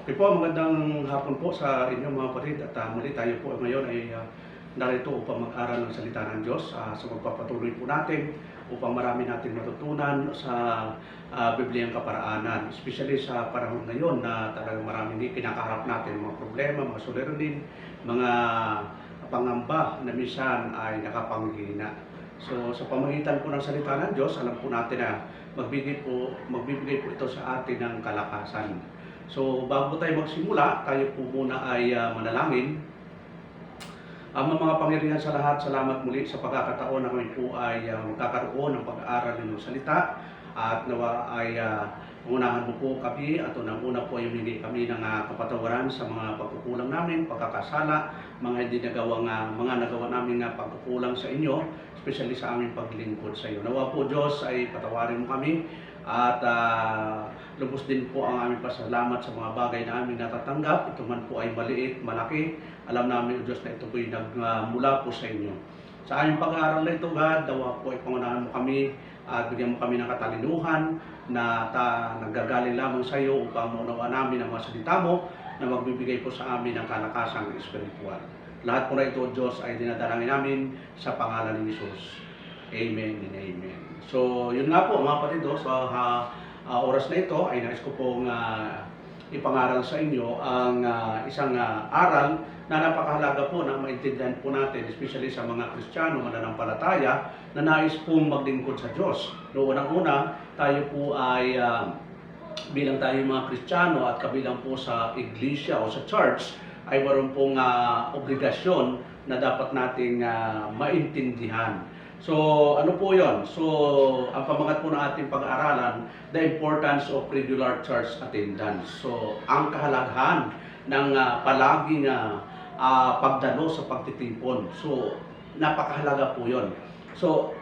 Okay po, magandang hapon po sa inyo mga kapatid at muli tayo po ngayon ay narito upang mag-aral ng salita ng Diyos sa magpapatuloy po natin upang marami natin matutunan sa Bibliang kaparaanan, especially sa panahon ngayon na talagang maraming kinakaharap natin mga problema, mga suliranin, mga pangamba na minsan ay nakapanghina. So sa pamamagitan po ng salita ng Diyos, alam po natin na magbibigay po ito sa atin ng kalakasan. So bago tayo magsimula, tayo po muna ay manalangin. Mga Panginoon sa lahat, salamat muli sa pagkakataon na kami po ay magkakaroon ng pag-aaral ng salita at nawa ay unahan mo po kami at unang-una po ay humingi kami ng kapatawaran sa mga pagkukulang namin, pagkakasala, mga hindi nagawa namin pagkukulang sa inyo, especially sa aming paglingkod sa iyo. Nawa po Diyos ay patawarin mo kami at lubos din po ang aming pasalamat sa mga bagay na aming natatanggap. Ito man po ay maliit, malaki. Alam namin, O Diyos, na ito po ay nagmula po sa inyo. Sa aming pag-aaral na ito, God, dawa po ay pangunahan mo kami at bigyan mo kami ng katalinuhan na naggagaling lamang sa iyo upang maunawa namin ang mga salita mo na magbibigay po sa amin ng kalakasang espiritual. Lahat po na ito, O Diyos, ay dinadalangin namin sa pangalan ni Jesus. Amen and amen. So, yun nga po mga kapatid, sa oras na ito ay nais ko pong ipangaral sa inyo ang isang aral na napakahalaga po na maintindihan po natin, especially sa mga Kristiyano, mananampalataya, na nais pong maglingkod sa Diyos. Noong unang-una, tayo po ay bilang tayo mga Kristiyano at kabilang po sa iglesia o sa church, ay mayroon pong obligasyon na dapat nating maintindihan. So, ano po yon? So, ang pamagat po ng ating pag-aaralan, the importance of regular church attendance. So, ang kahalagahan ng palaging pagdalo sa pagtitipon. So, napakahalaga po yon. So,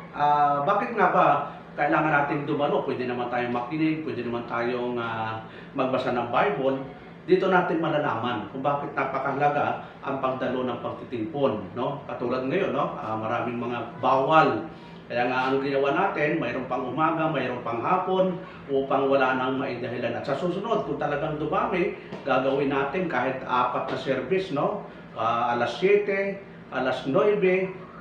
bakit nga ba kailangan natin dumalo? Pwede naman tayong makinig, pwede naman tayong magbasa ng Bible. Dito natin malalaman kung bakit napakahalaga ang pagdalo ng pagtitipon, no? Katulad ngayon, no? Maraming mga bawal. Kaya nga ang ginawa natin, mayroon pang umaga, mayroon pang hapon upang wala nang maidahilan. At sa susunod, kung talagang dumami, gagawin natin kahit 4 na service, no? Alas 7, alas 9,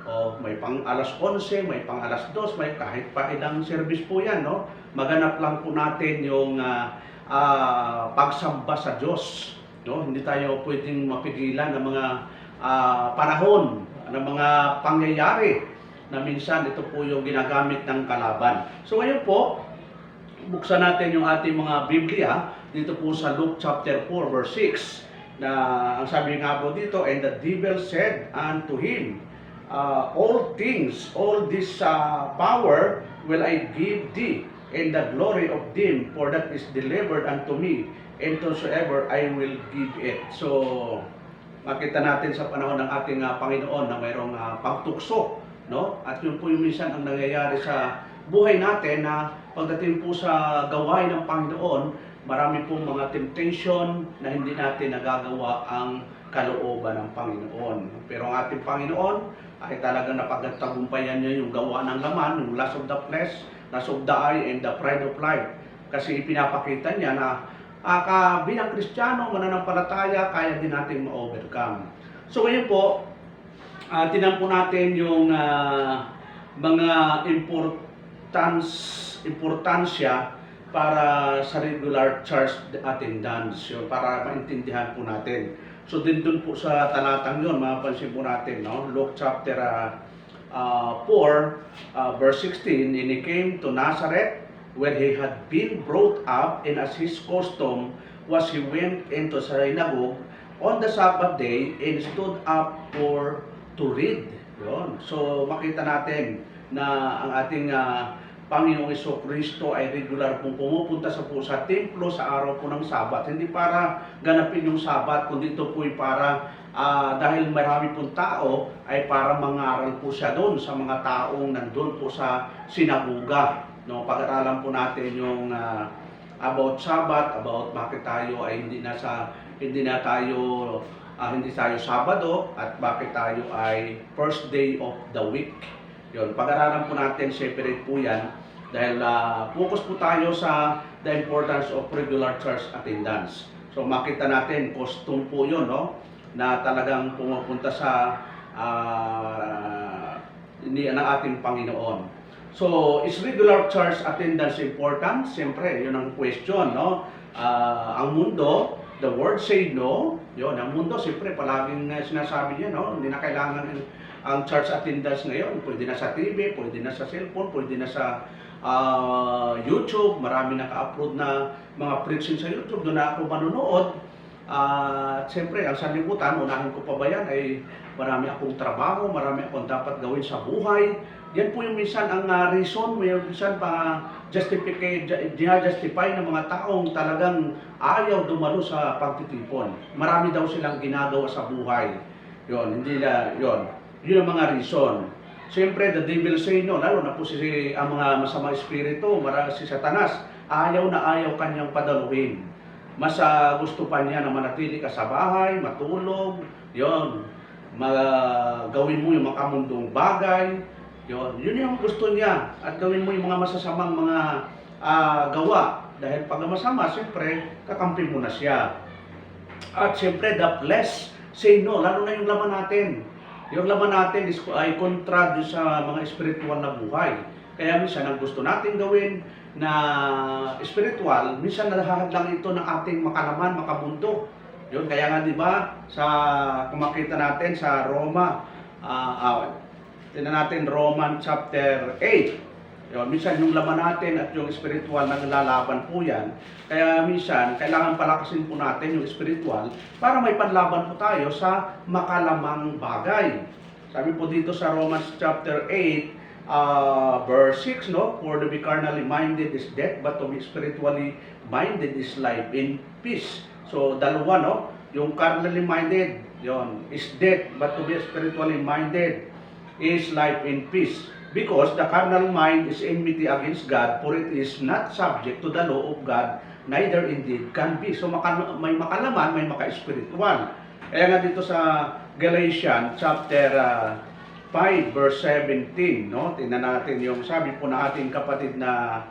o may pang alas 11, may pang alas 2, may kahit pa ilang service po yan, no? Maganap lang po natin yung pagsamba sa Diyos, no? Hindi tayo pwedeng mapigilan ng mga panahon, ng mga pangyayari na minsan ito po yung ginagamit ng kalaban. So ngayon po, buksan natin yung ating mga Biblia dito po sa Luke chapter 4 verse 6 na ang sabi nga po dito, and the devil said unto him, all this power will I give thee, and the glory of them, for that is delivered unto me, and whosoever I will give it. So, makita natin sa panahon ng ating Panginoon na mayroong pagtukso, no? At yun po yung minsan ang nangyayari sa buhay natin na pagdating po sa gawain ng Panginoon, marami pong mga temptation na hindi natin nagagawa ang kalooban ng Panginoon. Pero ang ating Panginoon ay talagang napagtagumpayan niya yung gawa ng laman, yung lust of the flesh, lust of the eye, and the pride of life. Kasi ipinapakita niya na bilang Kristiyano, mananampalataya, kaya din natin ma-overcome. So ngayon po, tinan po natin yung mga importansya para sa regular church attendance, yun, para maintindihan po natin. So dun po sa talatang yun, mapapansin po natin, no? Luke chapter 4, verse 16, and he came to Nazareth, where he had been brought up, and as his custom was, he went into synagogue on the Sabbath day, and stood up to read. Yun. So makita natin na ang ating Panginoong Jesucristo ay regular pong pumupunta sa templo sa araw po ng Sabat. Hindi para ganapin yung Sabat, kundi ito po ay para dahil marami pong tao, ay para mangaral po siya doon sa mga taong nandun po sa sinagoga. No, pag-aralan po natin yung about Sabat, about bakit tayo ay hindi tayo Sabado, at bakit tayo ay first day of the week. Yun, pag-aralan po natin, separate po yan, dahil focus po tayo sa the importance of regular church attendance. So makita natin, costume po yun, no? Na talagang pumupunta sa ng ating Panginoon. So, is regular church attendance important? Siyempre, yun ang question, no? Ang mundo, the word say no. Yun, ang mundo, siyempre, palaging sinasabi niya, no? Hindi na kailangan ang church attendance ngayon. Pwede na sa TV, pwede na sa cellphone, pwede na sa YouTube. Marami naka-upload na mga preaching sa YouTube. Doon na ako manonood. Siyempre, ang sanlibutan, unahin ko pa ba yan, ay marami akong trabaho, marami akong dapat gawin sa buhay. Yan po yung minsan ang reason, may minsan pa justify ng mga taong talagang ayaw dumalo sa pagtitipon. Marami daw silang ginagawa sa buhay. Yon, hindi na, yon. Yun ang mga reason. Siyempre, the devil say no, lalo na po ang mga masama espiritu, si Satanas, ayaw na ayaw kanyang padaluhin. Mas gusto pa niya na manatili ka sa bahay, matulog, yon, gawin mo yung makamundong bagay, yun yung gusto niya. At gawin mo yung mga masasamang mga gawa. Dahil pag masama, siyempre, kakampi mo na siya. At siyempre, the flesh say no, lalo na yung laman natin. Yung laman natin ay kontra sa mga spiritual na buhay. Kaya minsan, ang gusto natin gawin na spiritual, minsan nahahadlang ito ng ating makalaman, makamundo. Yun, kaya nga 'di ba, kung makita natin sa Roma, tingnan natin Roman chapter 8. Yun, minsan yung laman natin at yung spiritual naglalaban po yan. Kaya minsan, kailangan palakasin po natin yung spiritual para may panlaban po tayo sa makalamang bagay. Sabi po dito sa Romans chapter 8, verse 6, no? For to be carnally minded is death, but to be spiritually minded is life in peace. So, dalawa, no? Yung carnally minded, yon, is death, but to be spiritually minded is life in peace. Because the carnal mind is enmity against God, for it is not subject to the law of God, neither indeed can be. So, may makalaman, may maka-spiritual. Kaya nga dito sa Galatians chapter 5 verse 17, no? Tingnan natin yung sabi po na ating kapatid na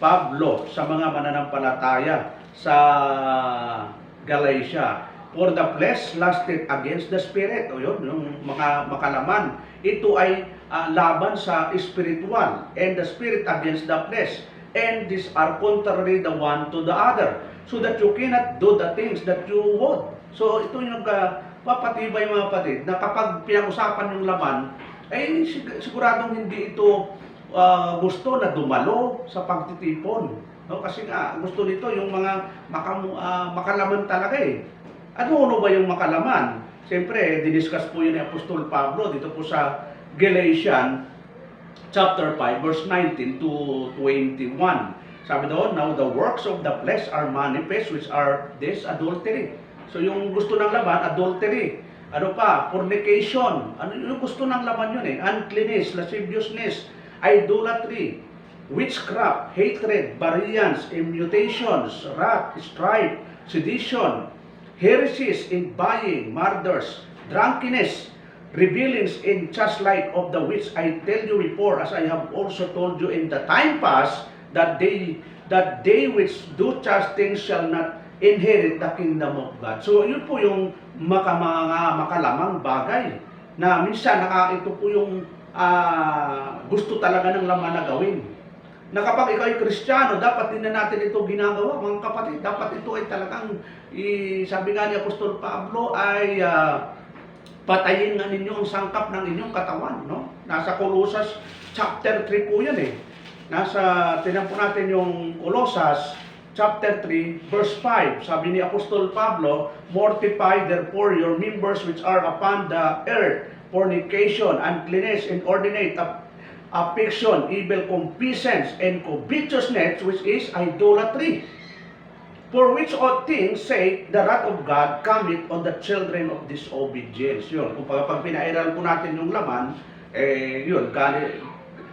Pablo sa mga mananampalataya sa Galatia. For the flesh lusted against the spirit. O yun, yung makalaman. Ito ay laban sa spiritual. And the spirit against the flesh. And these are contrary the one to the other. So that you cannot do the things that you would. So ito yung papatibay mga kapatid, na kapag pinag-usapan yung laman, ay siguradong hindi ito gusto na dumalo sa pagtitipon. No? Kasi nga, gusto nito yung mga makalaman talaga eh. Ano ba yung makalaman? Siyempre, diniscuss po yun ni Apostol Pablo dito po sa Galatians chapter 5 verse 19 to 21. Sabi doon, now the works of the flesh are manifest, which are this adultery. So yung gusto ng laman, adultery. Ano pa? Fornication. Ano yung gusto ng laman yun eh? Uncleanness, lasciviousness, idolatry, witchcraft, hatred, variance, imputations, wrath, strife, sedition, heresies, buying, murders, drunkenness, revelings, in just like of the which I tell you before, as I have also told you in the time past, that they which do such things shall not inherit the kingdom of God. So yun po yung mga makalamang bagay na minsan ito po yung gusto talaga ng laman na gawin. Na kapag ikaw ay Kristiyano, dapat din na natin ito ginagawa, mga kapatid. Dapat ito ay talagang, sabi nga ni Apostol Pablo, ay patayin nga ninyo ang sangkap ng inyong katawan. No? Nasa Colossus chapter 3 po yan eh. Tinan po natin yung Colossus chapter 3 verse 5. Sabi ni Apostol Pablo, mortify therefore your members which are upon the earth, fornication, uncleanness, inordinate affection, evil concupiscence, and covetousness, which is idolatry. For which all things say, the wrath of God cometh on the children of disobedience. Yun, kung pag pinairal po natin yung laman, yun,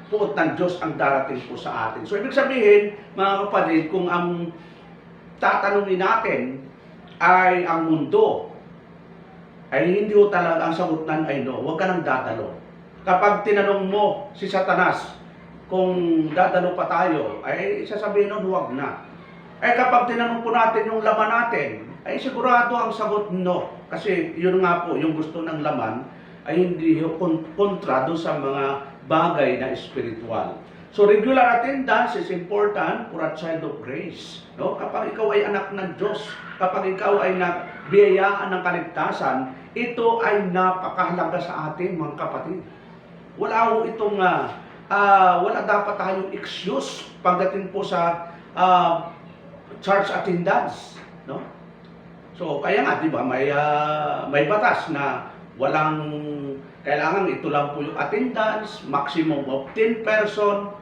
puot ng Diyos ang darating po sa atin. So, ibig sabihin, mga kapatid, kung ang tatanungin natin ay ang mundo, ay hindi ho talaga ang sagutan ay no, huwag ka nang dadalo. Kapag tinanong mo si Satanas kung dadalo pa tayo, ay sasabihin nun, huwag na. Eh kapag tinanong po natin yung laman natin, ay sigurado ang sagot no. Kasi yun nga po, yung gusto ng laman ay hindi kontra doon sa mga bagay na spiritual. So regular attendance is important for a child of grace. No? Kapag ikaw ay anak ng Diyos, kapag ikaw ay nabiyayaan ng kaligtasan, ito ay napakahalaga sa atin mga kapatid. Wala ho itong wala dapat tayong excuse pagdating po sa church attendance, no? So kaya nga 'di ba may batas na walang kailangan ito lang po yung attendance, maximum of 10 person.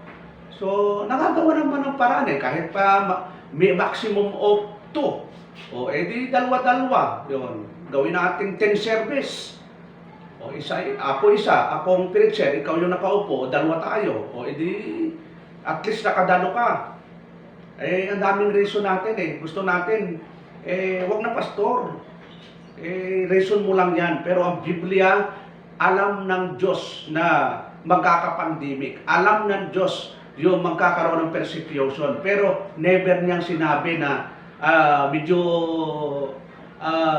So nagagawa naman ng paraan kahit pa may maximum of 2. O edi dalawa-dalawa 'yon. Gawin natin 10 service. O akong preacher, ikaw yung nakaupo, dalawa tayo. O edi at least nakadalo ka. Ang daming reason natin Gusto natin, wag na pastor. Reason mo lang yan. Pero ang Biblia, alam ng Diyos na magkakapandemic. Alam ng Diyos yung magkakaroon ng persecution. Pero never niyang sinabi na medyo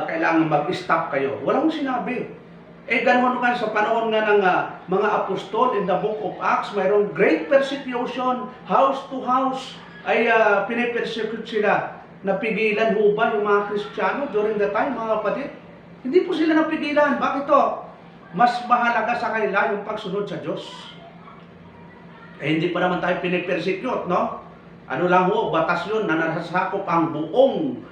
kailangan mag-stop kayo. Walang sinabi. Ganoon nga sa panahon nga ng mga apostol in the book of Acts, mayroong great persecution, house to house, ay pinipersecute sila. Napigilan ho ba yung mga Kristiyano during the time, mga kapatid? Hindi po sila napigilan. Bakit to? Mas mahalaga sa kanila yung pagsunod sa Diyos. Hindi pa naman tayo pinipersecute, no? Ano lang ho, batas yun na nasasakop ang buong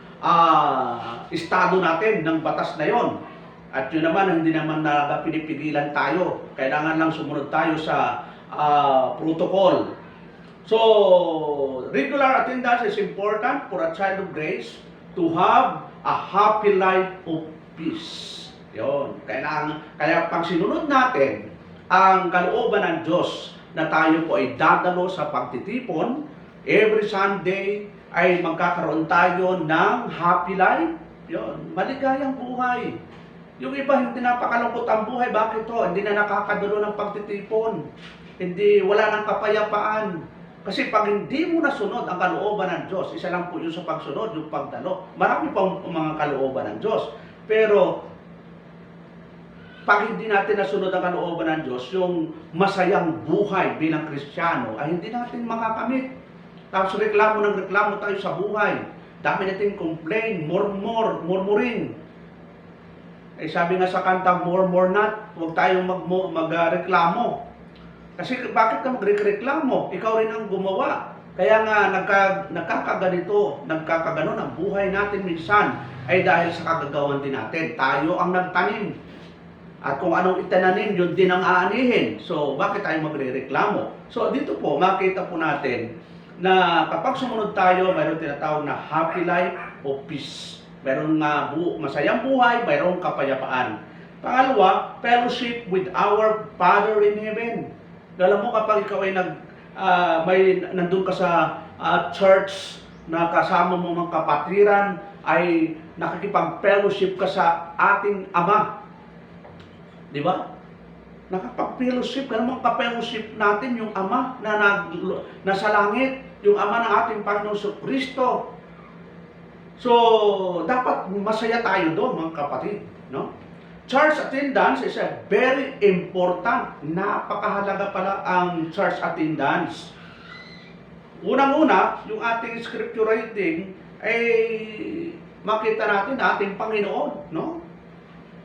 estado natin ng batas na yon. At yun naman, hindi naman na pinipigilan tayo. Kailangan lang sumunod tayo sa protocol. So, regular attendance is important for a child of grace to have a happy life of peace. Yun. Kaya pag sinunod natin ang kalooban ng Diyos na tayo po ay dadalo sa pagtitipon, every Sunday ay magkakaroon tayo ng happy life. Yun. Maligayang buhay. Yung iba hindi napakalungkot ang buhay. Bakit to? Hindi na nakakadulo ng pagtitipon. Wala nang kapayapaan. Kasi pag hindi mo nasunod ang kalooban ng Diyos, isa lang po yun sa pagsunod, yung pagdalo. Marami pang mga kalooban ng Diyos. Pero, pag hindi natin nasunod ang kalooban ng Diyos, yung masayang buhay bilang Kristiyano, ay hindi natin makakamit. Tapos reklamo tayo sa buhay. Dami natin complain, murmuring. Sabi nga sa kanta, more not, huwag tayong magreklamo. Kasi bakit ka magreklamo? Ikaw rin ang gumawa. Kaya nga nagkakaganon ang buhay natin minsan ay dahil sa kagagawan din natin. Tayo ang nagtanim. At kung anong itananim, yun din ang aanihin. So, bakit tayo magrereklamo? So, dito po, makita po natin na kapag sumunod tayo, mayroon tinatawag na happy life o peace. Mayroon masayang buhay, mayroong kapayapaan. Pangalawa, fellowship with our Father in Heaven. Alam mo kapag ikaw ay nandun ka sa church na kasama mo mga kapatiran, ay nakikipag-fellowship ka sa ating Ama. Di ba? Nakapag-fellowship, alam mo ka-fellowship natin yung Ama na nasa langit, yung Ama ng ating Panginoon Kristo. So, dapat masaya tayo doon mga kapatid, no? Church attendance is a very important. Napakahalaga pala ang church attendance. Unang-una, yung ating scripture reading ay makita natin ating Panginoon, no?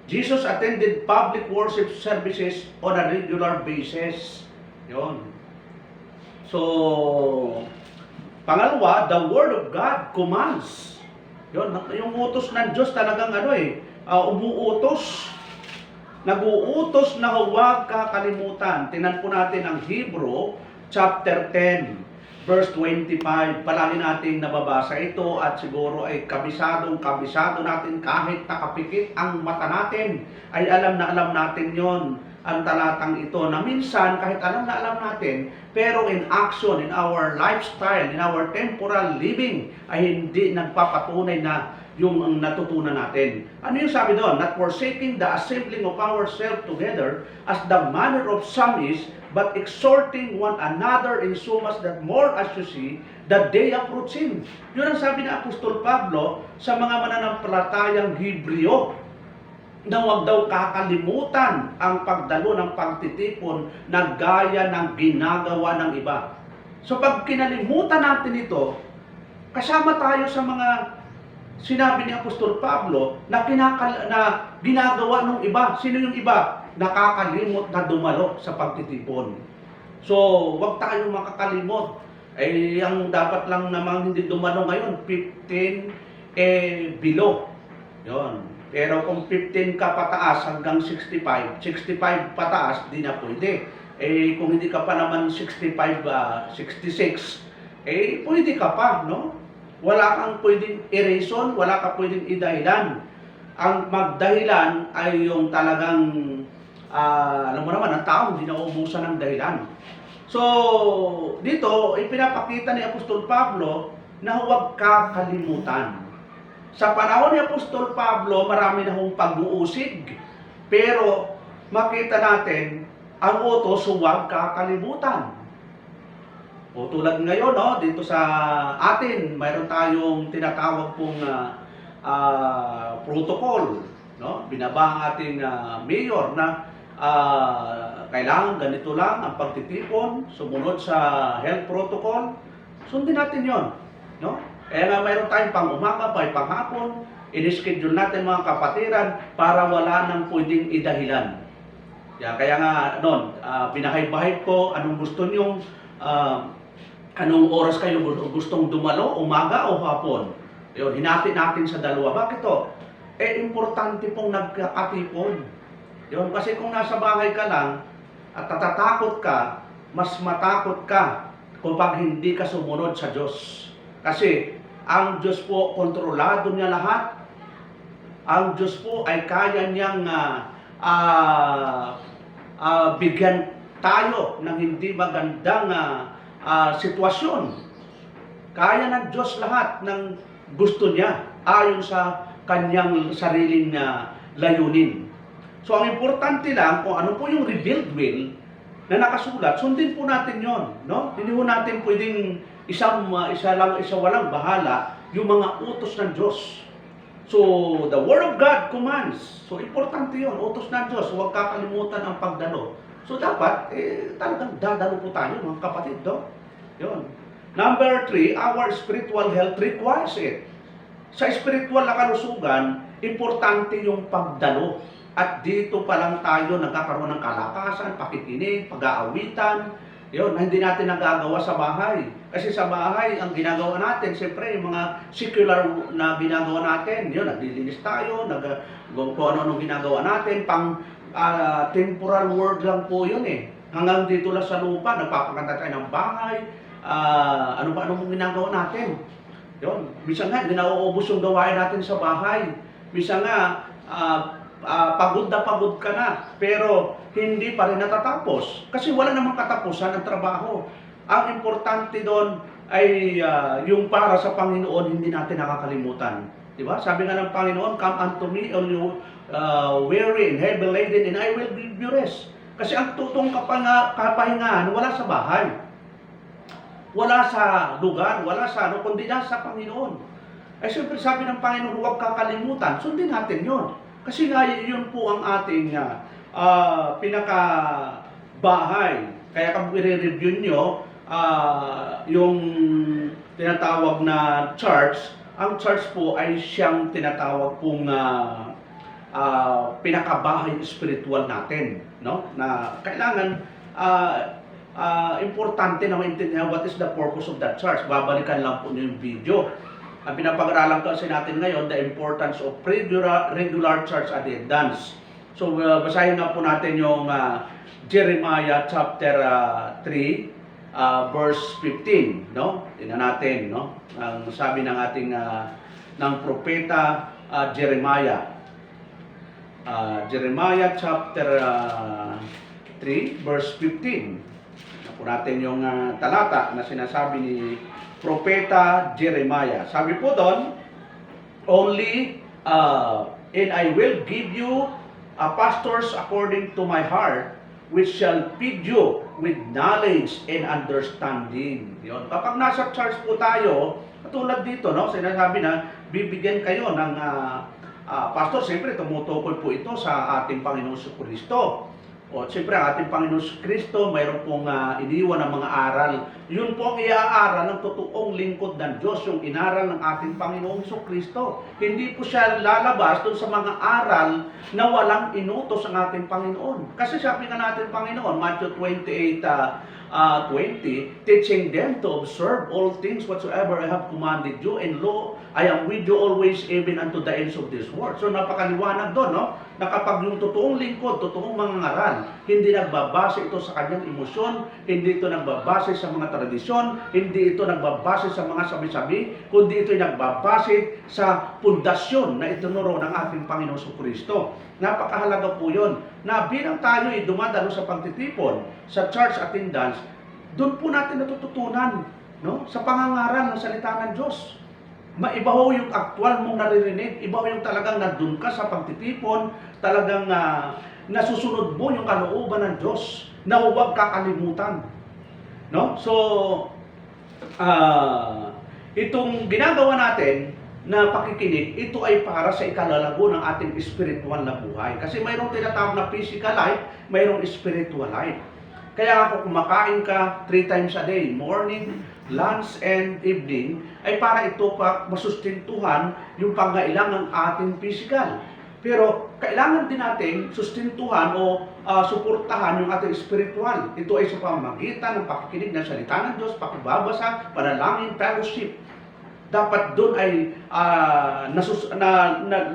Jesus attended public worship services on a regular basis. Yon. So, pangalawa, the Word of God commands. Yon, yung utos ng Diyos talagang umuutos. Nag-uutos na huwag kakalimutan. Tingnan po natin ang Hebrew chapter 10 verse 25. Palagi nating nababasa ito at siguro ay kabisado natin kahit nakapikit ang mata natin. Ay alam natin yon ang talatang ito na minsan kahit alam natin, pero in action, in our lifestyle, in our temporal living, ay hindi nagpapatunay na yung natutunan natin. Ano yung sabi doon? Not forsaking the assembling of ourselves together as the manner of some is, but exhorting one another in so much that more as you see the day approaching. Yun ang sabi ni Apostol Pablo sa mga mananampalatayang Hebreo, na huwag daw kakalimutan ang pagdalo ng pagtitipon na gaya ng ginagawa ng iba. So pag kinalimutan natin ito, kasama tayo sa mga sinabi ni Apostol Pablo na ginagawa ng iba. Sino yung iba? Nakakalimot na dumalo sa pagtitipon. So, wag tayo makakalimot. Ang dapat lang namang hindi dumalo ngayon, 15 below. Yon. Pero kung 15 ka pataas hanggang 65 pataas, di na pwede. Kung hindi ka pa naman 65, 66, pwede ka pa, no? Wala kang pwedeng i-reason, wala ka pwedeng i-dahilan. Ang magdahilan ay yung talagang, alam mo naman, ang tao hindi nauubusan ng dahilan. So, dito, ipinapakita ni Apostol Pablo na huwag kakalimutan. Sa panahon ni Apostol Pablo, marami na hong pag-uusig. Pero, makita natin, ang utos, huwag kakalimutan. O tulad ngayon, no, dito sa atin, mayroon tayong tinatawag pong protocol, no? Binaba ang ating mayor na kailangan ganito lang ang pagtitipon, sumunod sa health protocol. Sundin natin 'yon, no? Kaya nga mayroon tayong pang-umaga, panghapon, in-schedule natin mga kapatiran para wala nang pwedeng idahilan. Kaya nga noon, binahay-bahay ko anong gusto niyo, anong oras kayo gustong dumalo, umaga o hapon. Yun, hinati natin sa dalawa. Bakit to? Importante pong nagkakatipon. Yun, kasi kung nasa bahay ka lang at natatakot ka, mas matakot ka kapag hindi ka sumunod sa Diyos. Kasi ang Diyos po, kontrolado niya lahat. Ang Diyos po ay kaya niyang bigyan tayo ng hindi magandang sitwasyon. Kaya ng Diyos lahat ng gusto niya ayon sa kanyang sariling layunin. So ang importante lang kung ano po yung revealed will na nakasulat, sundin po natin yon, no? Hindi po natin pwedeng isa walang bahala yung mga utos ng Diyos. So the Word of God commands. So importante yon, utos ng Diyos, huwag kakalimutan ang pagdalo. So dapat, talagang dadalo po tayo mga kapatid, no? Yun. Number 3, our spiritual health requires it. Sa spiritual na kalusugan, importante yung pagdalo. At dito pa lang tayo nagkakaroon ng kalakasan, pakikinig, pag-aawitan, yun, na hindi natin nagagawa sa bahay. Kasi sa bahay, ang ginagawa natin, siyempre, yung mga secular na ginagawa natin, yun, naglilinis tayo, kung ano-ano ginagawa natin, temporal word lang po yun Hanggang dito lang sa lupa, nagpapaganda tayo ng bahay, ano mong ginagawa natin. Yun, minsan nga, hindi nauubos yung gawain natin sa bahay. Minsan nga, pagod ka na, pero hindi pa rin natatapos. Kasi wala namang katapusan ng trabaho. Ang importante doon ay yung para sa Panginoon, hindi natin nakakalimutan. Diba? Sabi nga ng Panginoon, come unto me, all you weary and heavy laden, and I will give you rest. Kasi ang tutong kapahingahan, wala sa bahay. Wala sa lugar, wala sa kundi nasa Panginoon. Ay siyempre sabi ng Panginoon, huwag kakalimutan, sundin natin yon. Kasi nga yun po ang ating pinakabahay. Kaya kung i-review nyo, yung tinatawag na church, ang church po ay siyang tinatawag pong pinakabahay spiritual natin, no? Na kailangan importante na maintindihan what is the purpose of that church. Babalikan lang po yung video. Ang pinapag-aralan kasi natin ngayon, the importance of regular church attendance. So basahin nga po natin yung Jeremiah chapter 3 verse 15, no? Tingnan natin, no? Ang sabi ng ating ng propeta Jeremiah. Jeremiah chapter 3 verse 15. Napo natin yung talata na sinasabi ni propeta Jeremiah. Sabi po doon, only and I will give you pastors according to my heart, which shall feed you with knowledge and understanding. Yun. Kapag nasa church po tayo, katulad dito, no, sinasabi na bibigyan kayo ng pastor, siyempre tumutukoy po ito sa ating Panginoong Kristo. O siyempre ang ating Panginoong Kristo, mayroon pong iniwan ng mga aral. Yun po ang iaaral ng totoong lingkod ng Diyos, yung inaral ng ating Panginoong Kristo. Hindi po siya lalabas doon sa mga aral na walang inutos ang ating Panginoon. Kasi sabi nga natin Panginoon, Matthew 28:20, teaching them to observe all things whatsoever I have commanded you, and lo, I am with you always, even unto the ends of this world. So napakaliwanag doon, no? Na kapag yung totoong lingkod, totoong mga ngaral, hindi nagbabase ito sa kanyang emosyon, hindi ito nagbabase sa mga tradisyon, hindi ito nagbabase sa mga sabi-sabi, kundi ito nagbabase sa pundasyon na itinuro ng ating Panginoong Kristo. Napakahalaga po yun, na bilang tayo ay dumadalo sa pagtitipon, sa church attendance, doon po natin natututunan, no? Sa pangangaral ng salita ng Diyos. Maiba ho yung aktual mong naririnig, iba ho yung talagang nandun ka sa pagtitipon, talagang nasusunod mo yung kalooban ng Diyos na huwag kakalimutan. No? So, itong ginagawa natin na pakikinig, ito ay para sa ikalalago ng ating spiritual na buhay. Kasi mayroong tinatawag na physical life, mayroong spiritual life. Kaya ako kumakain ka 3 times a day, morning, lunch, and evening, ay para ito pa masustentuhan yung pangailangan ng ating physical. Pero kailangan din natin sustentuhan o suportahan yung ating spiritual. Ito ay sa pamamagitan ng pakikinig ng salita ng Diyos, pakibabasa, panalangin, fellowship. Dapat doon ay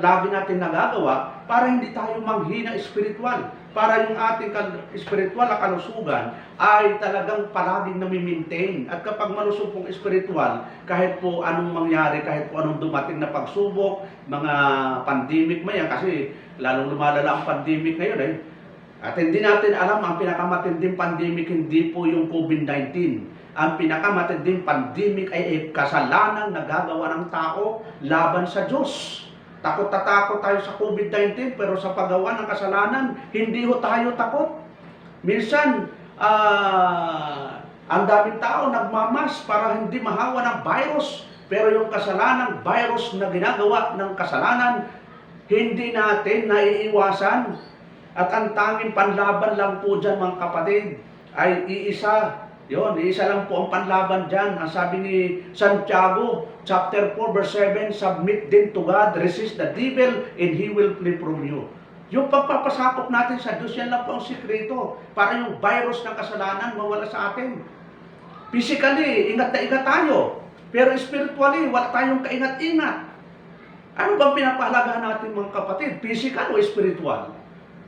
lagi natin nagagawa para hindi tayo manghina spiritual. Para yung ating spiritual na kalusugan ay talagang palaging nami-maintain. At kapag malusog pong spiritual, kahit po anong mangyari, kahit po anong dumating na pagsubok, mga pandemic man yan, kasi lalong lumalala ang pandemic ngayon eh. At hindi natin alam, ang pinakamatinding pandemic hindi po yung COVID-19. Ang pinakamatinding pandemic ay kasalanang nagagawa ng tao laban sa Diyos. Takot na takot tayo sa COVID-19, pero sa paggawa ng kasalanan, hindi ho tayo takot. Minsan, ang daming tao nagmamas para hindi mahawa ng virus. Pero yung kasalanang virus na ginagawa ng kasalanan, hindi natin naiiwasan. At ang tanging panlaban lang po dyan, mga kapatid, ay iisa. Yon, isa lang po ang panlaban dyan. Ang sabi ni Santiago, chapter 4, verse 7, submit them to God, resist the devil, and he will flee from you. Yung pagpapasakop natin sa Diyos, yan lang po ang sikreto. Para yung virus ng kasalanan mawala sa atin. Physically, ingat na ingat tayo. Pero spiritually, wala tayong kaingat-ingat. Ano bang pinapahalagahan natin, mga kapatid? Physical o spiritual?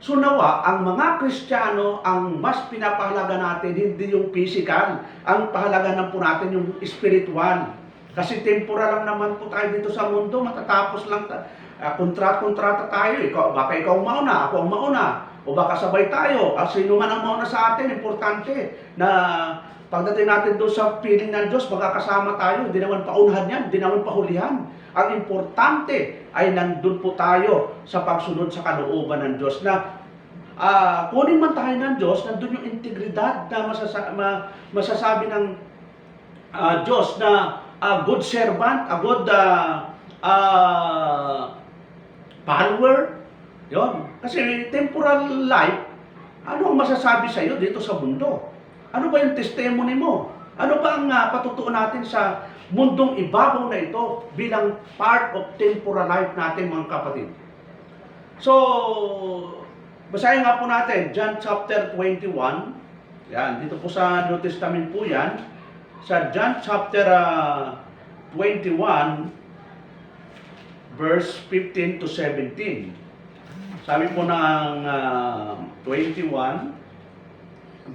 So nawa, ang mga Kristiyano, ang mas pinapahalaga natin, hindi yung physical. Ang pahalagahan po natin yung spiritual. Kasi temporal lang naman po tayo dito sa mundo, matatapos lang, kontrata tayo. Baka ikaw mauna, ako ang mauna. O baka sabay tayo, sino man ang mauna sa atin, importante na pagdating natin doon sa piling ng Diyos, magkakasama tayo, hindi naman paunahan yan, hindi naman pahulihan. Ang importante ay nandun po tayo sa pagsunod sa kalooban ng Diyos na kunin man tayo ng Diyos, nandun yung integridad na masasabi ng Diyos na a good servant, a good follower. Yun. Kasi temporal life, ano ang masasabi sa iyo dito sa mundo? Ano ba yung testimony mo? Ano ba ang patutuon natin sa mundong ibabaw na ito bilang part of temporal life natin, mga kapatid? So, basahin nga po natin, John chapter 21. Yan, dito po sa New Testament po yan. Sa John chapter 21, verse 15 to 17. Sabi po ng 21,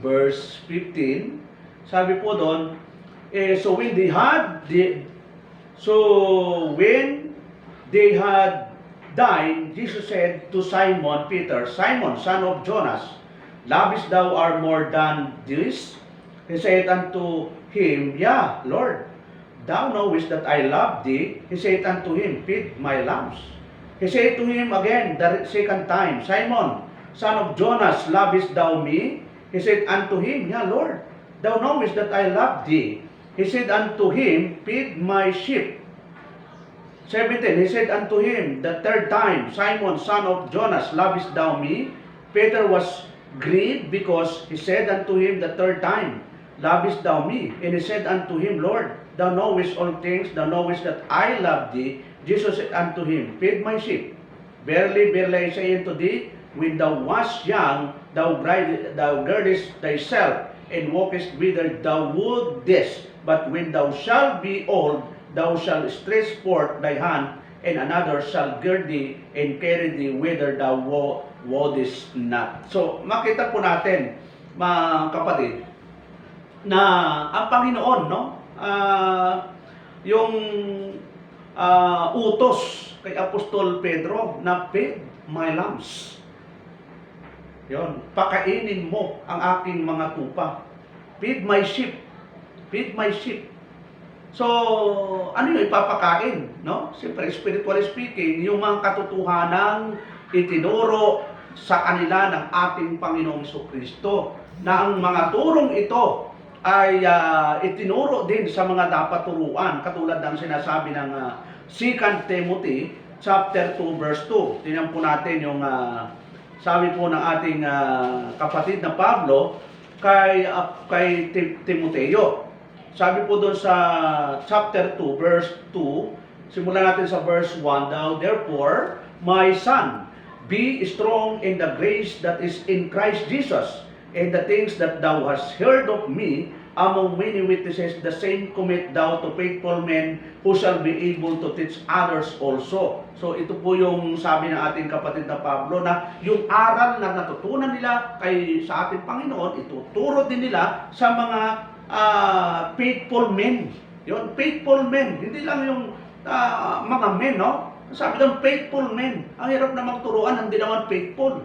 verse 15, sabi po doon, when they had dined, Jesus said to Simon Peter, Simon, son of Jonas, lovest thou art more than this? He said unto him, Yea, Lord, thou knowest that I love thee. He said unto him, Feed my lambs. He said to him again the second time, Simon, son of Jonas, lovest thou me? He said unto him, Yeah, Lord, thou knowest that I love thee. He said unto him, Feed my sheep. 17, he said unto him the third time, Simon, son of Jonas, lovest thou me? Peter was grieved because he said unto him the third time, Lovest thou me? And he said unto him, Lord, thou knowest all things, thou knowest that I love thee. Jesus said unto him, Feed my sheep. Verily, verily, I say unto thee, when thou wast young, thou girdest thyself, and walkest whither thou wouldest. But when thou shalt be old, thou shalt stretch forth thy hand, and another shall gird thee, and carry thee whither thou wouldest not. So, makita po natin, mga kapatid, na ang Panginoon, no? Yung utos kay Apostol Pedro na feed my lambs. Yon, pakainin mo ang aking mga tupa. Feed my sheep. Feed my sheep. So, ano yung ipapakain, no? Siyempre, spiritually speaking, yung mga katotohanang itinuro sa kanila ng ating Panginoong Jesucristo, na ang mga turong ito ay itinuro din sa mga dapat turuan, katulad ng sinasabi ng 2 Timothy chapter 2 verse 2. Tingnan po natin yung sabi po ng ating kapatid na Pablo kay Timoteo. Sabi po doon sa chapter 2 verse 2, simulan natin sa verse 1, Thou therefore, my son, be strong in the grace that is in Christ Jesus, and the things that thou hast heard of me among many witnesses, the same commit thou to faithful men who shall be able to teach others also. So ito po yung sabi ng ating kapatid na Pablo, na yung aral na natutunan nila sa ating Panginoon, ituturo din nila sa mga faithful men. Yun, faithful men. Hindi lang yung mga men, no? Sabi ng faithful men. Ang hirap na magturuan, hindi naman faithful.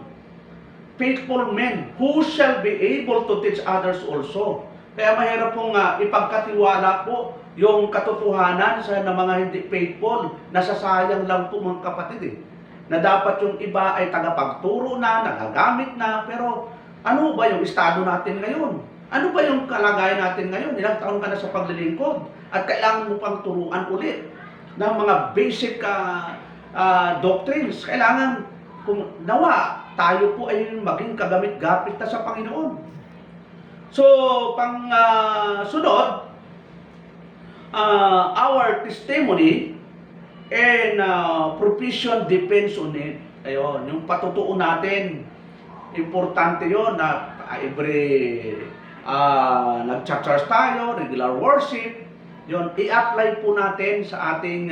Faithful men who shall be able to teach others also. Kaya mahirap pong ipagkatiwala po yung katotohanan sa mga hindi faithful. Nasasayang lang po mga kapatid na dapat yung iba ay tagapagturo na, nagagamit na, pero ano ba yung estado natin ngayon? Ano ba yung kalagayan natin ngayon? Ilang taon ka na sa paglilingkod at kailangan mo pang turuan ulit ng mga basic doctrines. Kailangan kung nawa, tayo po ay maging kagamit-gapit na sa Panginoon. So, sunod, our testimony and provision depends on it. Ayun, yung patutuo natin, importante yon na every nag-charge tayo, regular worship, yon i-apply po natin sa ating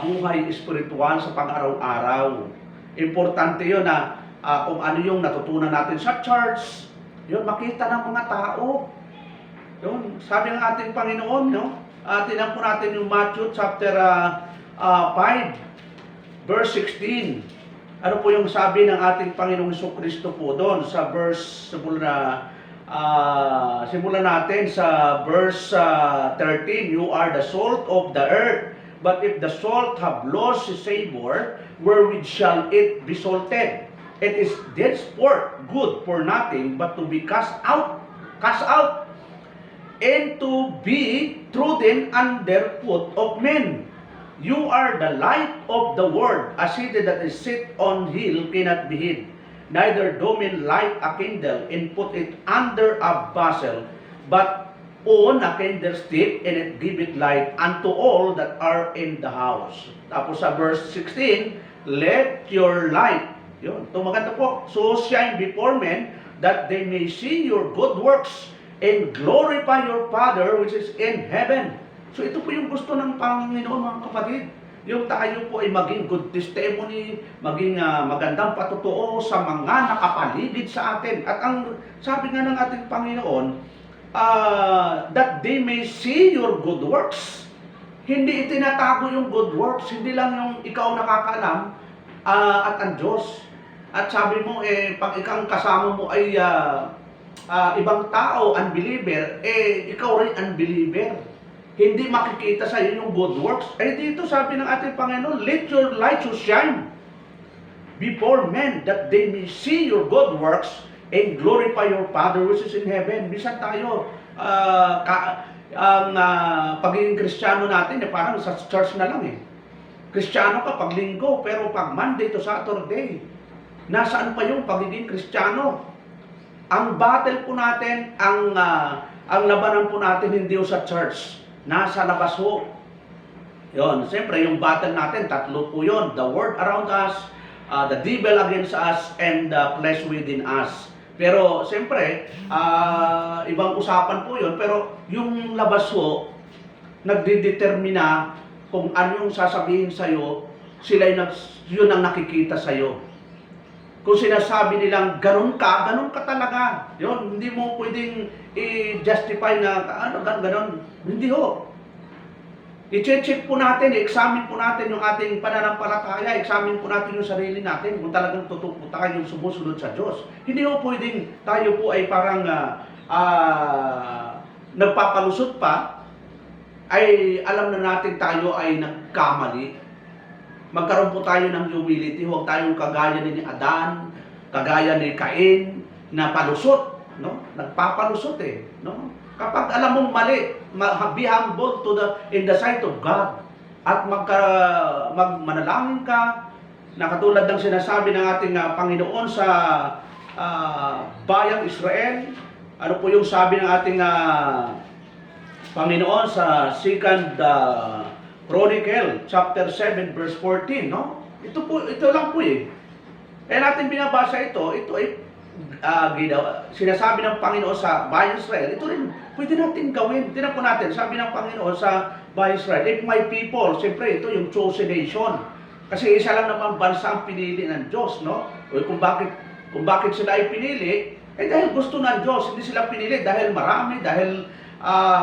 buhay espiritual sa pang-araw-araw. Importante yon na kung ano yung natutunan natin sa church, yun, makita ng mga tao. Yun, sabi ng ating Panginoon, no? Tingnan po natin yung Matthew chapter 5, verse 16. Ano po yung sabi ng ating Panginoong Jesucristo po doon sa verse, simulan natin sa verse 13. You are the salt of the earth, but if the salt have lost its savor, wherewith shall it be salted? It is thenceforth good for nothing but to be cast out, and to be trodden under foot of men. You are the light of the world. A city that is set on hill cannot be hid. Neither do men light a candle and put it under a basel, but on a candlestick, and it giveth light unto all that are in the house. Tapos sa verse 16, let your light, yun, ito maganda po, so shine before men, that they may see your good works and glorify your Father which is in heaven. So ito po yung gusto ng Panginoon, mga kapatid. Yung tayo po ay maging good testimony, maging magandang patutuo sa mga nakapaligid sa atin. At ang sabi nga ng ating Panginoon, that they may see your good works. Hindi itinatago yung good works, hindi lang yung ikaw nakakaalam at ang Diyos. At sabi mo, pag ikang kasama mo ay ibang tao, unbeliever, ikaw rin unbeliever. Hindi makikita sa iyo yung good works. Dito sabi ng ating Panginoon, let your light so shine before men, that they may see your good works and glorify your Father which is in heaven. Minsan tayo, pagiging Kristiyano natin, parang sa church na lang eh. Kristiyano ka pag linggo, pero pag Monday to Saturday, nasaan pa yung pagiging Kristiyano? Ang battle po natin, ang labanan po natin hindi sa church, nasa labas ho. Yon, siyempre yung battle natin, tatlo po yon. The world around us, the devil against us, and the flesh within us. Pero siyempre, ibang usapan po yon. Pero yung labas ho, nagdidetermina kung ano yung sasabihin sa'yo, yun ang nakikita sa'yo. Kung sinasabi nilang ganun ka talaga. Yun, hindi mo pwedeng i-justify na ganun. Hindi ho. I-check po natin, i-examine po natin yung ating pananampalataya, examine po natin yung sarili natin kung talagang totoo po tayo yung sumusunod sa Diyos. Hindi ho pwedeng tayo po ay parang nagpapalusot pa, ay alam na natin tayo ay nagkamali. Magkaroon po tayo ng humility, huwag tayong kagaya ni Adan, kagaya ni Cain, na palusot, no? Nagpapalusot eh, no? Kapag alam mong mali, be humble in the sight of God, at manalangin ka, na katulad ng sinasabi ng ating Panginoon sa bayang Israel. Ano po yung sabi ng ating Panginoon sa 2 Chronicle chapter 7 verse 14, no? Ito lang po eh. Kaya natin binabasa ito ay sinasabi ng Panginoon sa bayan Israel. Ito rin pwede natin gawin. Tingnan po natin, sabi ng Panginoon sa bayan Israel, if my people, siyempre ito yung chosen nation. Kasi isa lang naman bansa ang pinili ng Diyos, no? O kung bakit sila ay pinili, dahil gusto ng Diyos. Hindi sila pinili dahil marami, dahil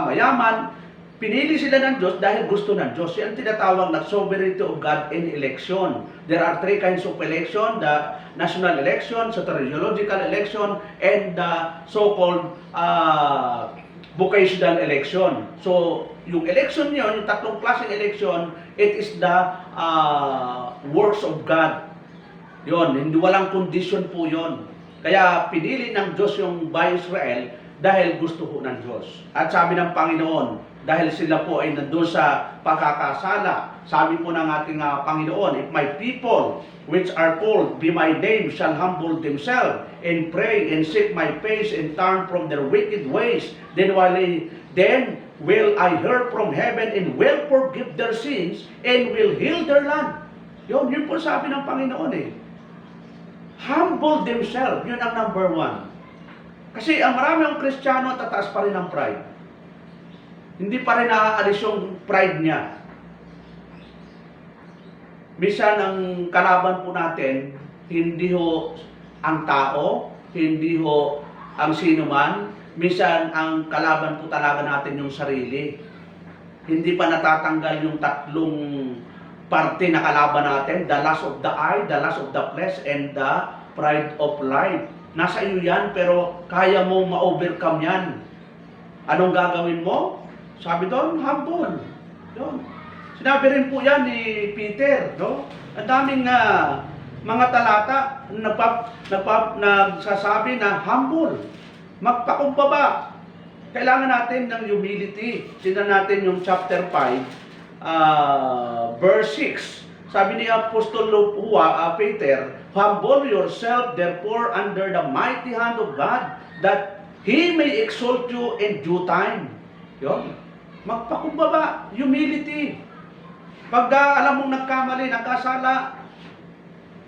mayaman. Pinili sila ng Diyos dahil gusto ng Diyos. Yan tinatawag na sovereignty of God in election. There are three kinds of election: the national election, soteriological election, and the so-called vocational election. So, yung election yun, yung tatlong klaseng election, it is the works of God. Yun, hindi walang condition po yun. Kaya pinili ng Diyos yung bayan Israel dahil gusto po ng Diyos. At sabi ng Panginoon, dahil sila po ay nandun sa pagkakasala, sabi po ng ating Panginoon, if my people which are called by my name shall humble themselves and pray and seek my face and turn from their wicked ways, then will I hear from heaven and will forgive their sins and will heal their land. Yun po sabi ng Panginoon eh. Humble themselves, yun ang number one. Kasi ang marami ang Kristiyano, tataas pa rin ang pride. Hindi pa rin naaalis yung pride niya. Minsan ang kalaban po natin, hindi ho ang tao, hindi ho ang sino man. Minsan ang kalaban po talaga natin yung sarili. Hindi pa natatanggal yung tatlong parte na kalaban natin, the lust of the eye, the lust of the flesh, and the pride of life. Nasa iyo yan, pero kaya mo ma-overcome yan. Anong gagawin mo? Sabi doon, humble. Doon. Sinabi rin po yan ni Peter, no? Ang daming mga talata nagsasabi na humble. Magpakumbaba. Kailangan natin ng humility. Tingnan natin yung chapter 5, verse 6. Sabi ni Apostol Peter, humble yourself therefore under the mighty hand of God, that He may exalt you in due time. Yun. Magpakumbaba, humility. Pag alam mong nagkamali, nagkasala,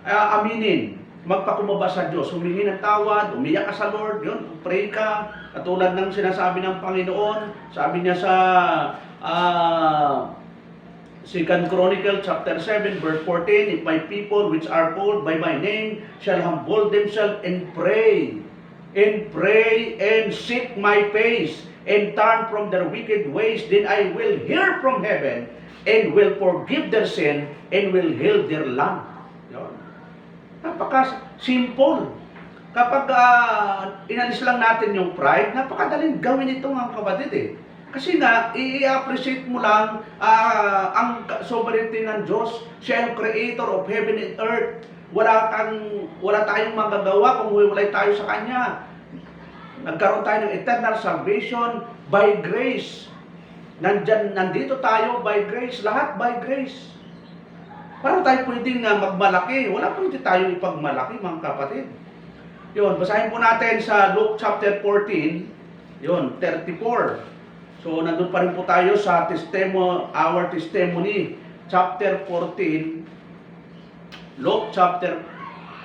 aminin. Magpakumbaba sa Diyos, humingi ng tawad, umiyak ka sa Lord, yun, pray ka. Katulad ng sinasabi ng Panginoon, sabi niya sa 2 Chronicle chapter 7 verse 14, if my people which are called by my name shall humble themselves and pray and seek my face and turn from their wicked ways, then I will hear from heaven and will forgive their sin and will heal their land. Yun. Napaka-simple. Kapag inalis lang natin yung pride, napakadaling gawin ito mga kapatid eh. Kasi nga, i-appreciate mo lang ang sovereignty ng Diyos. Siya yung creator of heaven and earth. Wala tayong magagawa kung hiwalay tayo sa Kanya. Nagkaroon tayo ng eternal salvation by grace. Nandito tayo by grace, lahat by grace. Paano tayo pwedeng magmalaki? Wala pwede tayo ipagmalaki, mga kapatid. Yun, basahin po natin sa Luke chapter 14, yun, 34. So, nandun pa rin po tayo sa our testimony, chapter 14, Luke chapter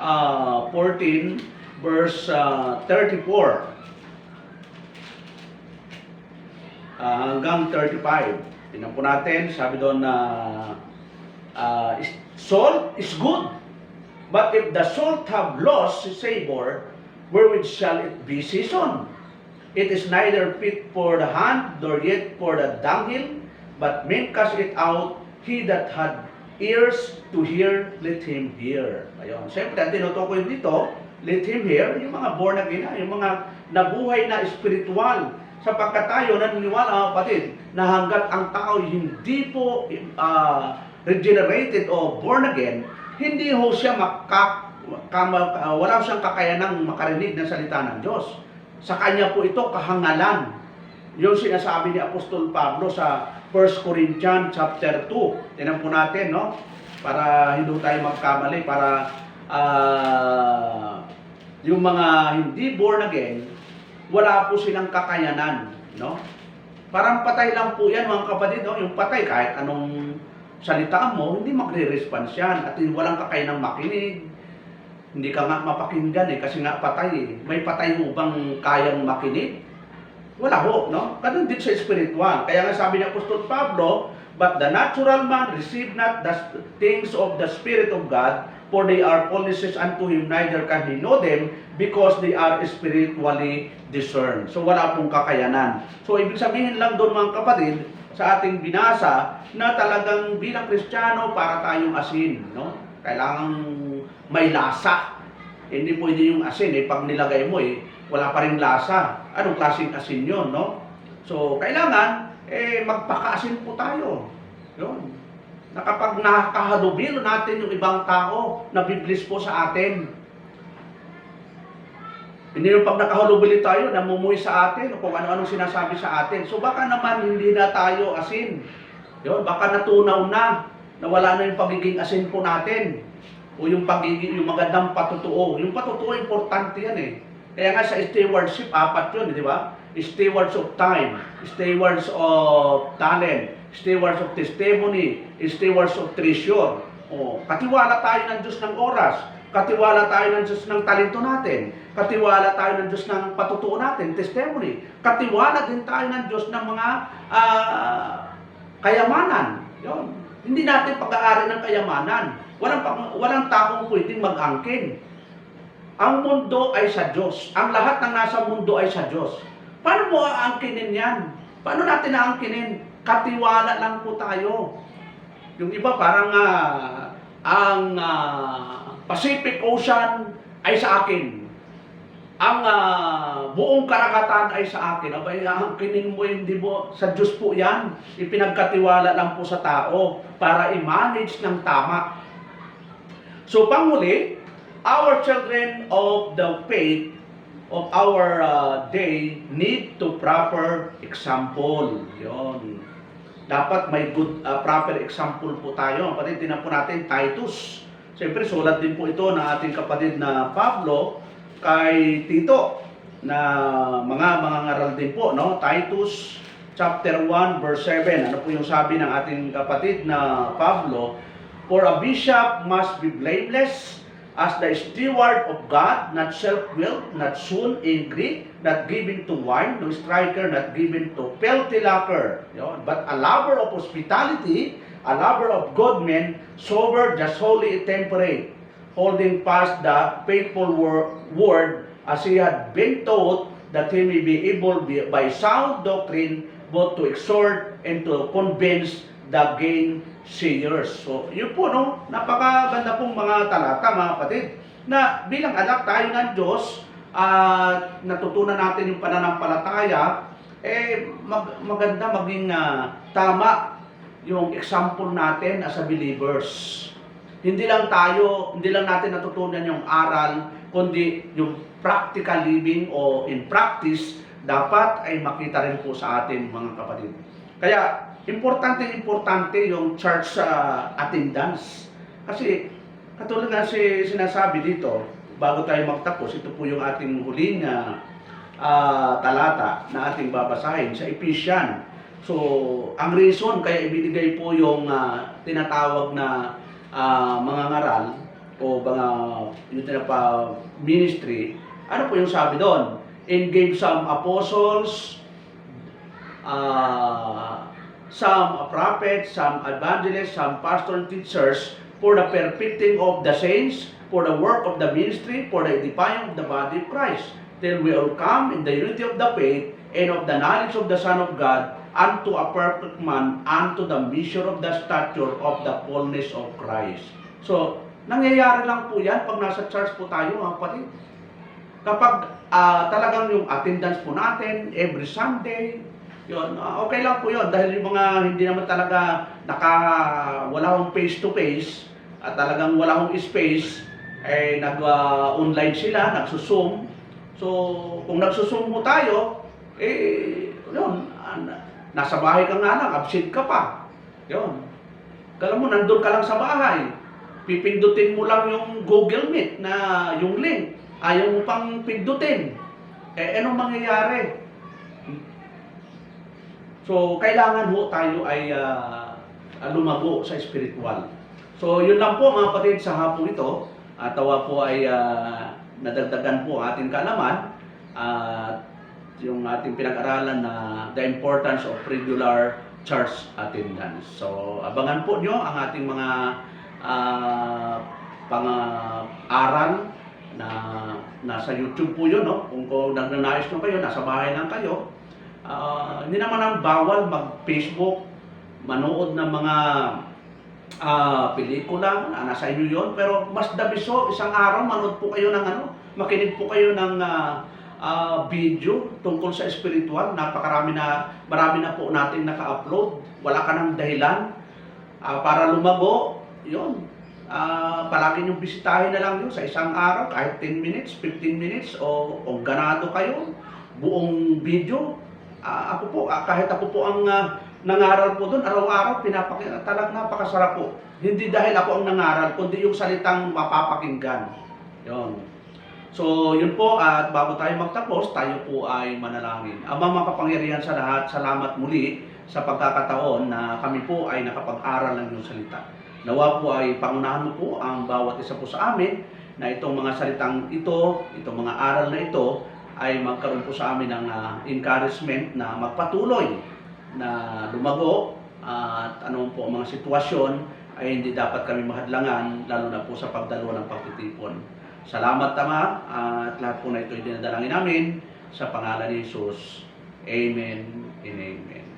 14, verse 34 hanggang 35. Tingnan po natin, sabi doon na salt is good, but if the salt have lost its savor, wherewith shall it be seasoned? It is neither fit for the hand, nor yet for the dunghill, but men cast it out. He that had ears to hear, let him hear. Ayun. Siyempre, ang tinutukoy dito, let him hear, yung mga born again, yung mga nabuhay na espiritual. Sapagkat tayo naniniwala, mga kapatid, na hanggat ang tao hindi po regenerated o born again, hindi ho siya wala siyang kakayanang makarinig ng salita ng Diyos. Sa kanya po ito kahangalan. Yung sinasabi ni Apostol Pablo sa 1 Corinthians chapter 2. Tingnan po natin, no? Para hindi tayo magkamali, para yung mga hindi born again, wala po silang kakayanan, no? Parang patay lang po yan, mga kapatid, no? Yung patay, kahit anong salita mo, hindi magre-response yan. At walang kakayanang makinig. Hindi ka nga mapakinggan kasi nga patay eh. May patay mo bang kayang makinig? Wala ho, no? Ganun din sa spiritual. Kaya nga sabi ni Apostol Pablo, but the natural man receive not the things of the Spirit of God, for they are foolishness unto him, neither can he know them, because they are spiritually discerned. So wala pong kakayanan. So ibig sabihin lang doon, mga kapatid, sa ating binasa, na talagang bilang Kristiyano, para tayong asin, no? Kailangang may lasa. Hindi pwede yung asin, pag nilagay mo, wala pa ring lasa. Anong klaseng asin yun, no? So, kailangan, magpakaasin po tayo. Yun. Na kapag nakahalubilo natin yung ibang tao, nabiblis po sa atin. Hindi yung pag nakahalubili tayo, namumuhay sa atin, o kung ano-anong sinasabi sa atin. So baka naman hindi na tayo asin. Yun, baka natunaw na wala na yung pagiging asin po natin. O yung pagiging, yung magandang patutuo. Yung patutuo, importante yan eh. Kaya nga sa stewardship, 4 yun, di ba? Stewards of time, stewards of talent, stewards of testimony, stewards of treasure. O, katiwala tayo ng Diyos ng oras. Katiwala tayo ng Diyos ng talento natin. Katiwala tayo ng Diyos ng patutuo natin, testimony. Katiwala din tayo ng Diyos ng mga kayamanan. Yun. Hindi natin pag-aari ng kayamanan. Walang taong pwedeng mag-angkin. Ang mundo ay sa Diyos. Ang lahat ng nasa mundo ay sa Diyos. Paano mo aangkinin yan? Paano natin aangkinin? Katiwala lang po tayo. Yung iba parang ang Pacific Ocean ay sa akin. Ang buong karagatan ay sa akin. Abay, aangkinin mo, hindi mo, sa Diyos po yan. Ipinagkatiwala lang po sa tao para i-manage ng tama. So, panghuli, our children of the faith of our day need to proper example. Yun. Dapat may good, proper example po tayo. Kapatid, tinan po natin, Titus. Siyempre, sulat din po ito ng ating kapatid na Pablo kay Tito na mga ngaral din po, no? Titus chapter 1 verse 7. Ano po yung sabi ng ating kapatid na Pablo? For a bishop must be blameless as the steward of God, not self-willed, not soon angry, not given to wine, no striker, not given to filthy lucre, but a lover of hospitality, a lover of good men, sober, just holy, temperate, holding fast the faithful word as he had been taught, that he may be able by sound doctrine both to exhort and to convince the gainsayers. So, yun po, no? Napakaganda pong mga talata, mga kapatid, na bilang anak tayo ng Diyos, natutunan natin yung pananampalataya, maganda maging tama yung example natin as a believers. hindi lang natin natutunan yung aral, kundi yung practical living o in practice, dapat ay makita rin po sa atin mga kapatid. Kaya, importante yung church attendance. Kasi, katulad nga sinasabi dito, bago tayo magtapos, ito po yung ating huling talata na ating babasahin sa Ephesians. So, ang reason kaya ibinigay po yung tinatawag na mga ngaral o mga yung ministry, ano po yung sabi doon? And gave some apostles, some prophets, some evangelists, some pastors and teachers for the perfecting of the saints, for the work of the ministry, for the edifying of the body of Christ, till we all come in the unity of the faith and of the knowledge of the Son of God, unto a perfect man, unto the measure of the stature of the fullness of Christ. So, nangyayari lang po yan pag nasa church po tayo, mga kapatid. Kapag talagang yung attendance po natin, every Sunday, yun, okay lang po yun. Dahil yung mga hindi naman talaga wala akong face-to-face, at talagang wala akong space, nag-online sila, nagsusum. So, kung nagsusum mo tayo, yun, nasa bahay ka nga lang, absent ka pa. Yun. Kala mo, nandun ka lang sa bahay. Pipindutin mo lang yung Google Meet na yung link. Ayaw mo pang pindutin. Anong mangyayari? So, kailangan ho tayo ay lumago sa spiritual. So, yun lang po mga kapatid sa hapon ito. Tawa po ay nadagdagan po ang ating kaalaman. Yung ating pinag-aralan na the importance of regular church attendance. So, abangan po nyo ang ating mga pang-aral na nasa YouTube po yun, no? Kung nagnanais nyo kayo, nasa bahay lang kayo, hindi naman ang bawal mag-Facebook, manood ng mga pelikula, nasa inyo yun, pero mas dabiso, isang araw, manood po kayo ng makinig po kayo ng video tungkol sa spiritual. Marami na po natin naka-upload. Wala ka ng dahilan para lumago. Yun. Palagi niyong bisitahin na lang yun sa isang araw, kahit 10 minutes, 15 minutes, o kung ganado kayo, buong video. Kahit ako po ang nangaral po doon, araw-araw, talagang napakasarap po. Hindi dahil ako ang nangaral, kundi yung salitang mapapakinggan. Yun. So, yun po, at bago tayo magtapos, tayo po ay manalangin. Ama makapangyarihan sa lahat, salamat muli sa pagkakataon na kami po ay nakapag-aral ng iyong salita. Nawa po ay pangunahan mo po ang bawat isa po sa amin na itong mga salitang ito, itong mga aral na ito, ay magkaroon po sa amin ng encouragement na magpatuloy na lumago at anong po ang mga sitwasyon ay hindi dapat kami mahadlangan, lalo na po sa pagdalo ng pagtitipon. Salamat Ama, at lahat po na ito ay dinadalangin namin sa pangalan ni Jesus. Amen and Amen.